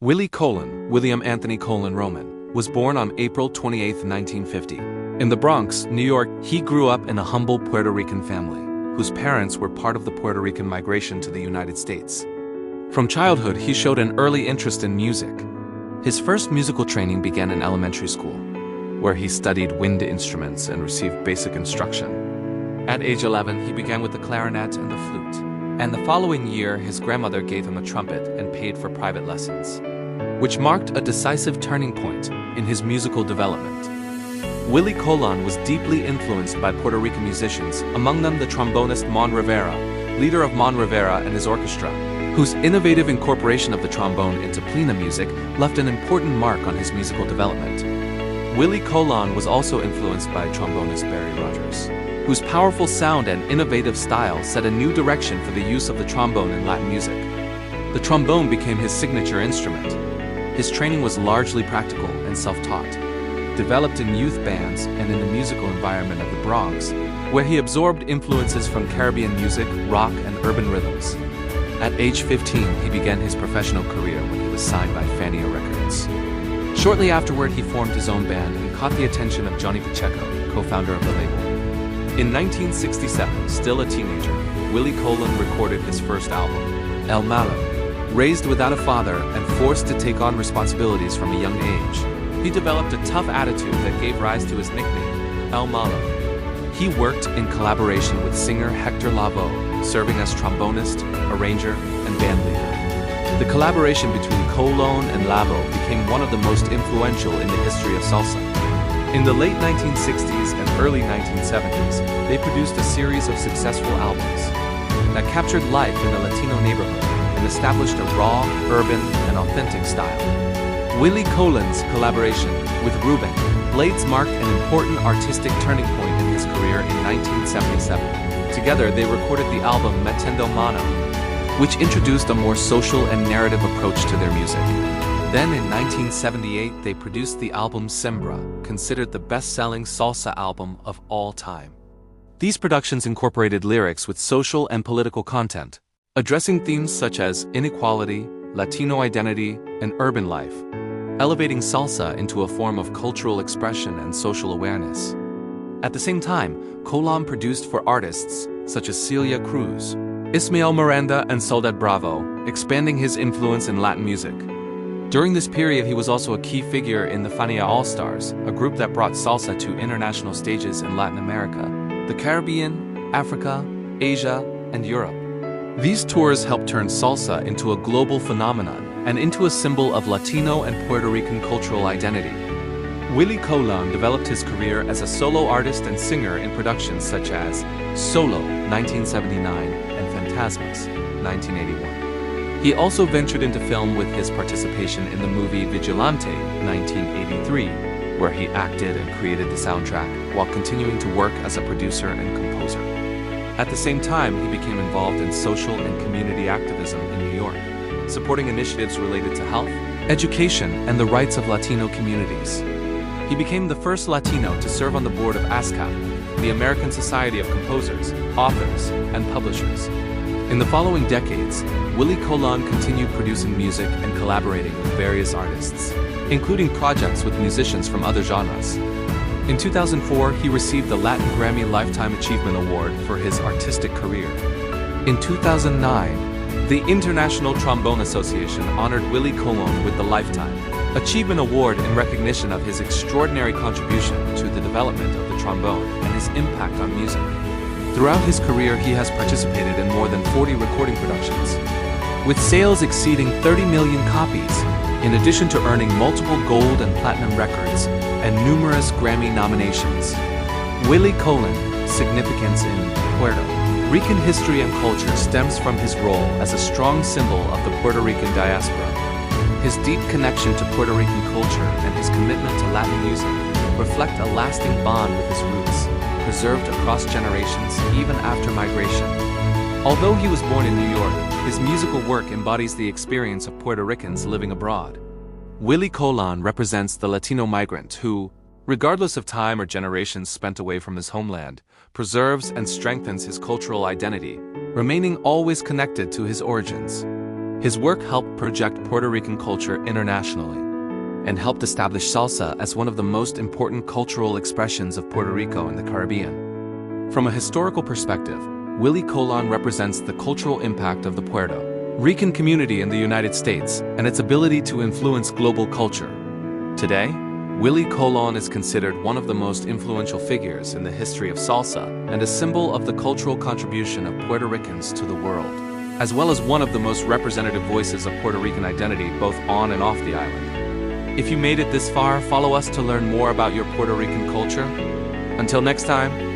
Willie Colon, William Anthony Colon Roman, was born on April 28, 1950. In the Bronx, New York, he grew up in a humble Puerto Rican family, whose parents were part of the Puerto Rican migration to the United States. From childhood, he showed an early interest in music. His first musical training began in elementary school, where he studied wind instruments and received basic instruction. At age 11, he began with the clarinet and the flute, and the following year, his grandmother gave him a trumpet and paid for private lessons, which marked a decisive turning point in his musical development. Willie Colon was deeply influenced by Puerto Rican musicians, among them the trombonist Mon Rivera, leader of Mon Rivera and his orchestra, whose innovative incorporation of the trombone into plena music left an important mark on his musical development. Willie Colon was also influenced by trombonist Barry Rogers, whose powerful sound and innovative style set a new direction for the use of the trombone in Latin music. The trombone became his signature instrument. His training was largely practical and self-taught, developed in youth bands and in the musical environment of the Bronx, where he absorbed influences from Caribbean music, rock, and urban rhythms. At age 15, he began his professional career when he was signed by Fania Records. Shortly afterward, he formed his own band and caught the attention of Johnny Pacheco, co-founder of the label. In 1967, still a teenager, Willie Colon recorded his first album, El Malo. Raised without a father and forced to take on responsibilities from a young age, he developed a tough attitude that gave rise to his nickname, El Malo. He worked in collaboration with singer Hector Lavoe, serving as trombonist, arranger, and band leader. The collaboration between Colon and Lavoe became one of the most influential in the history of salsa. In the late 1960s and early 1970s, they produced a series of successful albums that captured life in a Latino neighborhood and established a raw, urban, and authentic style. Willie Colon's collaboration with Ruben Blades marked an important artistic turning point in his career in 1977. Together, they recorded the album Metendo Mano, which introduced a more social and narrative approach to their music. Then in 1978, they produced the album Sembra, considered the best-selling salsa album of all time. These productions incorporated lyrics with social and political content, addressing themes such as inequality, Latino identity, and urban life, elevating salsa into a form of cultural expression and social awareness. At the same time, Colon produced for artists such as Celia Cruz, Ismael Miranda, and Soledad Bravo, expanding his influence in Latin music. During this period, he was also a key figure in the Fania All-Stars, a group that brought salsa to international stages in Latin America, the Caribbean, Africa, Asia, and Europe. These tours helped turn salsa into a global phenomenon and into a symbol of Latino and Puerto Rican cultural identity. Willie Colon developed his career as a solo artist and singer in productions such as Solo, 1979, and Fantasmas, 1981. He also ventured into film with his participation in the movie Vigilante, 1983, where he acted and created the soundtrack while continuing to work as a producer and composer. At the same time, he became involved in social and community activism in New York, supporting initiatives related to health, education, and the rights of Latino communities. He became the first Latino to serve on the board of ASCAP, the American Society of Composers, Authors, and Publishers. In the following decades, Willie Colon continued producing music and collaborating with various artists, including projects with musicians from other genres. In 2004, he received the Latin Grammy Lifetime Achievement Award for his artistic career. In 2009, the International Trombone Association honored Willie Colon with the Lifetime Achievement Award in recognition of his extraordinary contribution to the development of the trombone and his impact on music. Throughout his career, he has participated in more than 40 recording productions, with sales exceeding 30 million copies, in addition to earning multiple gold and platinum records and numerous Grammy nominations. Willie Colon's significance in Puerto Rican history and culture stems from his role as a strong symbol of the Puerto Rican diaspora. His deep connection to Puerto Rican culture and his commitment to Latin music reflect a lasting bond with his roots, preserved across generations even after migration. Although he was born in New York, his musical work embodies the experience of Puerto Ricans living abroad. Willie Colon represents the Latino migrant who, regardless of time or generations spent away from his homeland, preserves and strengthens his cultural identity, remaining always connected to his origins. His work helped project Puerto Rican culture internationally and helped establish salsa as one of the most important cultural expressions of Puerto Rico and the Caribbean. From a historical perspective, Willie Colon represents the cultural impact of the Puerto Rican community in the United States and its ability to influence global culture. Today, Willie Colon is considered one of the most influential figures in the history of salsa and a symbol of the cultural contribution of Puerto Ricans to the world, as well as one of the most representative voices of Puerto Rican identity both on and off the island. If you made it this far, follow us to learn more about your Puerto Rican culture. Until next time,